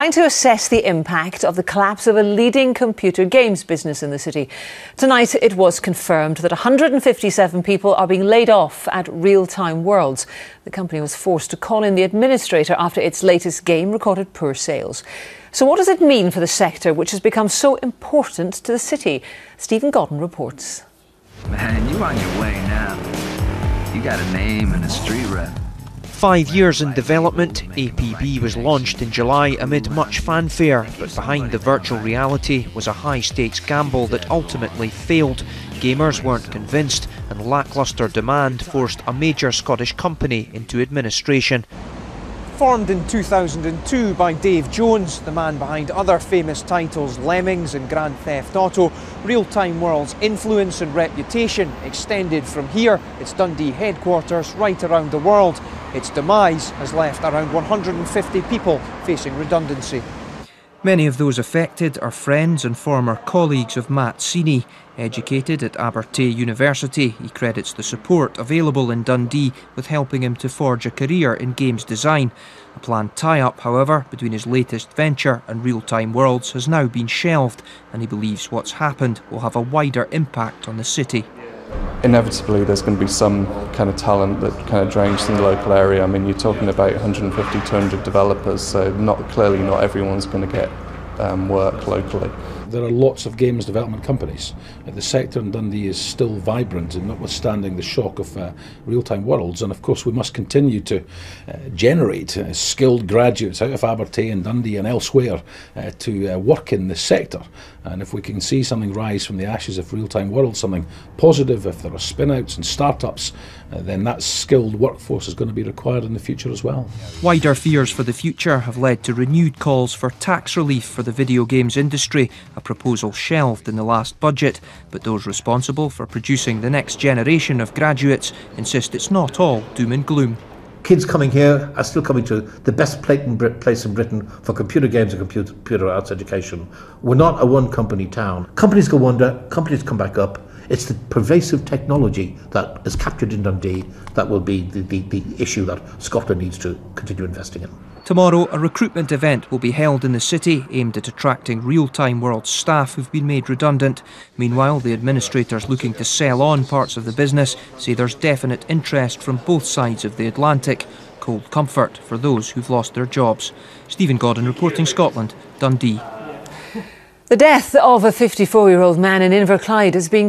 Trying to assess the impact of the collapse of a leading computer games business in the city. Tonight it was confirmed that 157 people are being laid off at Real Time Worlds. The company was forced to call in the administrator after its latest game recorded poor sales. So what does it mean for the sector, which has become so important to the city? Stephen Godden reports. Man, you on your way now. You got a name and a street rep. 5 years in development, APB was launched in July amid much fanfare, but behind the virtual reality was a high-stakes gamble that ultimately failed. Gamers weren't convinced, and lacklustre demand forced a major Scottish company into administration. Formed in 2002 by Dave Jones, the man behind other famous titles Lemmings and Grand Theft Auto, Real Time Worlds' influence and reputation extended from here, its Dundee headquarters, right around the world. Its demise has left around 150 people facing redundancy. Many of those affected are friends and former colleagues of Matt Seeney. Educated at Abertay University, he credits the support available in Dundee with helping him to forge a career in games design. A planned tie-up, however, between his latest venture and Real Time Worlds has now been shelved, and he believes what's happened will have a wider impact on the city. Inevitably there's going to be some kind of talent that kind of drains from the local area. I mean, you're talking about 150, 200 developers, so clearly not everyone's going to get work locally. There are lots of games development companies. The sector in Dundee is still vibrant, and notwithstanding the shock of Real Time Worlds, and of course we must continue to generate skilled graduates out of Abertay and Dundee and elsewhere to work in the sector. And if we can see something rise from the ashes of Real Time Worlds, something positive, if there are spin-outs and start-ups, then that skilled workforce is going to be required in the future as well. Wider fears for the future have led to renewed calls for tax relief for the video games industry, a proposal shelved in the last budget. But those responsible for producing the next generation of graduates insist it's not all doom and gloom. Kids coming here are still coming to the best place in Britain for computer games and computer arts education. We're not a one-company town. Companies go under, companies come back up. It's the pervasive technology that is captured in Dundee that will be the issue that Scotland needs to continue investing in. Tomorrow, a recruitment event will be held in the city aimed at attracting Real Time Worlds staff who've been made redundant. Meanwhile, the administrators looking to sell on parts of the business say there's definite interest from both sides of the Atlantic. Cold comfort for those who've lost their jobs. Stephen Godden reporting Scotland, Dundee. The death of a 54-year-old man in Inverclyde is being